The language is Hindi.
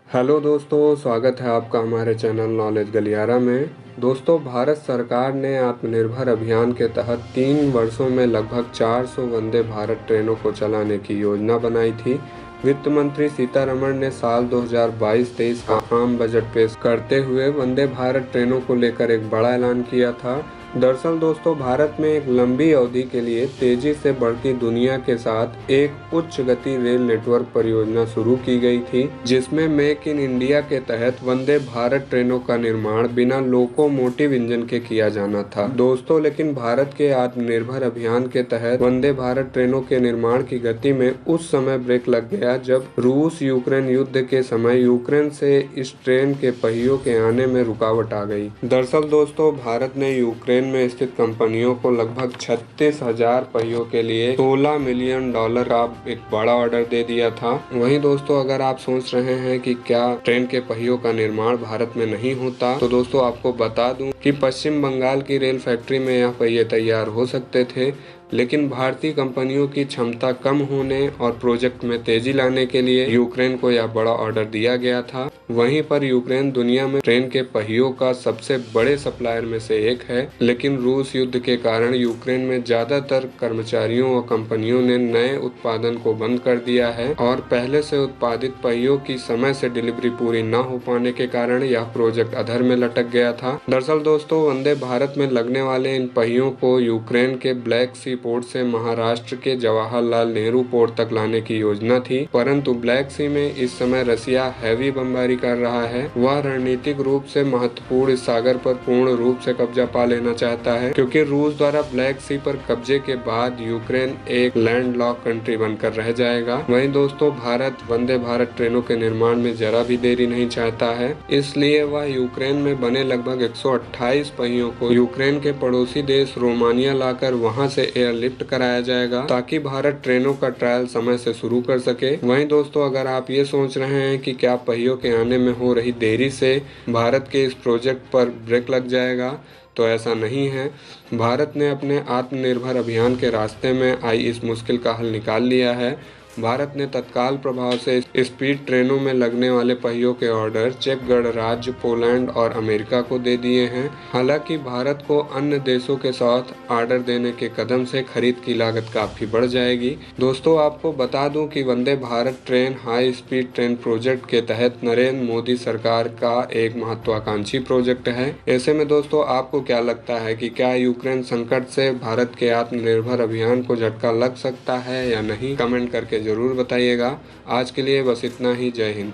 हेलो दोस्तों, स्वागत है आपका हमारे चैनल नॉलेज गलियारा में। दोस्तों, भारत सरकार ने आत्मनिर्भर अभियान के तहत 3 वर्षों में लगभग 400 वंदे भारत ट्रेनों को चलाने की योजना बनाई थी। वित्त मंत्री सीतारमण ने साल 2022-23 का आम बजट पेश करते हुए वंदे भारत ट्रेनों को लेकर एक बड़ा ऐलान किया था। दरअसल दोस्तों, भारत में एक लंबी अवधि के लिए तेजी से बढ़ती दुनिया के साथ एक उच्च गति रेल नेटवर्क परियोजना शुरू की गई थी, जिसमें मेक इन इंडिया के तहत वंदे भारत ट्रेनों का निर्माण बिना लोकोमोटिव इंजन के किया जाना था। दोस्तों, लेकिन भारत के आत्मनिर्भर अभियान के तहत वंदे भारत ट्रेनों के निर्माण की गति में उस समय ब्रेक लग गया जब रूस यूक्रेन युद्ध के समय यूक्रेन से इस ट्रेन के पहियों के आने में रुकावट आ गई। दरअसल दोस्तों, भारत ने यूक्रेन में स्थित कंपनियों को लगभग 36,000 पहियों के लिए $16 मिलियन का एक बड़ा ऑर्डर दे दिया था। वहीं दोस्तों, अगर आप सोच रहे हैं कि क्या ट्रेन के पहियों का निर्माण भारत में नहीं होता, तो दोस्तों आपको बता दूं कि पश्चिम बंगाल की रेल फैक्ट्री में यह पहिए तैयार हो सकते थे, लेकिन भारतीय कंपनियों की क्षमता कम होने और प्रोजेक्ट में तेजी लाने के लिए यूक्रेन को यह बड़ा ऑर्डर दिया गया था। वहीं पर यूक्रेन दुनिया में ट्रेन के पहियों का सबसे बड़े सप्लायर में से एक है, लेकिन रूस युद्ध के कारण यूक्रेन में ज्यादातर कर्मचारियों और कंपनियों ने नए उत्पादन को बंद कर दिया है और पहले से उत्पादित पहियों की समय से डिलीवरी पूरी न हो पाने के कारण यह प्रोजेक्ट अधर में लटक गया था। दरअसल दोस्तों, वंदे भारत में लगने वाले इन पहियों को यूक्रेन के ब्लैक सी पोर्ट से महाराष्ट्र के जवाहरलाल नेहरू पोर्ट तक लाने की योजना थी, परंतु ब्लैक सी में इस समय रसिया हैवी बमबारी कर रहा है। वह रणनीतिक रूप से महत्वपूर्ण इस सागर पर पूर्ण रूप से कब्जा पा लेना चाहता है, क्योंकि रूस द्वारा ब्लैक सी पर कब्जे के बाद यूक्रेन एक लैंडलॉक कंट्री बनकर रह जाएगा। वहीं दोस्तों, भारत वंदे भारत ट्रेनों के निर्माण में जरा भी देरी नहीं चाहता है, इसलिए वह यूक्रेन में बने लगभग 128 पहियों को यूक्रेन के पड़ोसी देश रोमानिया लाकर वहां से एयरलिफ्ट कराया जाएगा, ताकि भारत ट्रेनों का ट्रायल समय से शुरू कर सके। वहीं दोस्तों, अगर आप ये सोच रहे हैं कि क्या पहियों के आने में हो रही देरी से भारत के इस प्रोजेक्ट पर ब्रेक लग जाएगा, तो ऐसा नहीं है। भारत ने अपने आत्मनिर्भर अभियान के रास्ते में आई इस मुश्किल का हल निकाल लिया है। भारत ने तत्काल प्रभाव से स्पीड ट्रेनों में लगने वाले पहियों के ऑर्डर चेक गणराज्य, पोलैंड और अमेरिका को दे दिए हैं। हालांकि भारत को अन्य देशों के साथ ऑर्डर देने के कदम से खरीद की लागत काफी बढ़ जाएगी। दोस्तों, आपको बता दूं कि Vande Bharat train high speed train project के तहत नरेंद्र मोदी सरकार का एक महत्वाकांक्षी प्रोजेक्ट है। ऐसे में दोस्तों, आपको क्या लगता है कि क्या यूक्रेन संकट से भारत के आत्मनिर्भर अभियान को झटका लग सकता है या नहीं? कमेंट करके जरूर बताइएगा। आज के लिए बस इतना ही। जय हिंद।